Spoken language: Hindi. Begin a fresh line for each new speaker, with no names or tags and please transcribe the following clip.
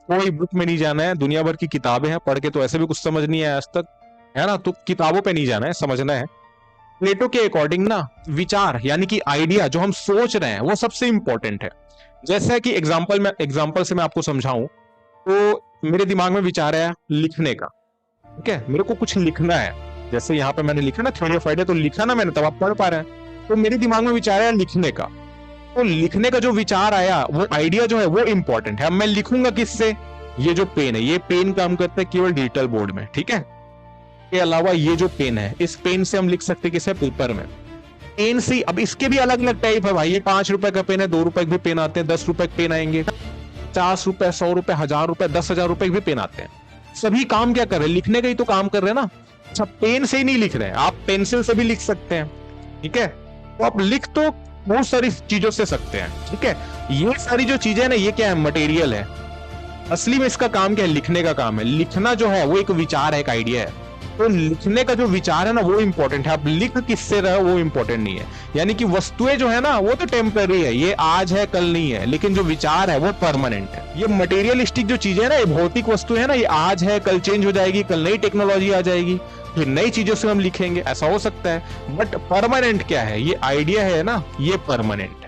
कोई बुक में नहीं जाना है, दुनिया भर की किताबें हैं, पढ़ के तो ऐसे भी कुछ समझ नहीं आया आज तक, है ना। तो किताबों पे नहीं जाना है, समझना है। प्लेटो के अकॉर्डिंग ना विचार यानी कि आइडिया जो हम सोच रहे हैं वो सबसे इंपॉर्टेंट है। जैसा कि एग्जाम्पल से मैं आपको समझाऊं तो मेरे दिमाग में विचार आया लिखने का, ठीक है, मेरे को कुछ लिखना है। जैसे यहाँ पे मैंने लिखा ना थ्योरी ऑफ आइडिया, तो लिखा ना मैंने, तब आप पढ़ पा रहे हैं। तो मेरे दिमाग में विचार आया लिखने का, तो लिखने का जो विचार आया वो आइडिया जो है वो इंपॉर्टेंट है। अब मैं लिखूंगा किससे? ये जो पेन है, ये पेन काम करता है केवल डिजिटल बोर्ड में, ठीक है। के अलावा ये जो पेन है, इस पेन से हम लिख सकते हैं किसे? पेपर में। पेन से अब इसके भी अलग अलग टाइप है भाई, ये 5 रुपए का पेन है, 2 रुपए के भी पेन आते हैं, 10 रुपए के पेन आएंगे, 50 रुपए, 100 रुपए, 1000 रुपए, 10,000 रुपए के भी पेन आते हैं। सभी काम क्या कर रहे हैं? लिखने का ही तो काम कर रहे हैं ना। अच्छा, पेन से ही नहीं लिख रहे हैं, आप पेंसिल से भी लिख सकते हैं, ठीक है। तो आप लिख तो बहुत सारी चीजों से सकते हैं, ठीक है। ये सारी जो चीजें है ना, ये क्या है? मटेरियल है। असली में इसका काम क्या है? लिखने का काम है। लिखना जो है वो एक विचार है, एक आइडिया है। तो लिखने का जो विचार है ना वो इंपॉर्टेंट है। आप लिख किससे रहे हो वो इंपॉर्टेंट नहीं है। यानी कि वस्तुएं जो है ना वो तो टेम्पररी है, ये आज है कल नहीं है, लेकिन जो विचार है वो परमानेंट है। ये मटेरियलिस्टिक जो चीजें है ना, ये भौतिक वस्तु है ना, ये आज है कल चेंज हो जाएगी, कल नई टेक्नोलॉजी आ जाएगी, फिर नई चीजों से हम लिखेंगे, ऐसा हो सकता है। बट परमानेंट क्या है? ये आइडिया है ना, ये परमानेंट है।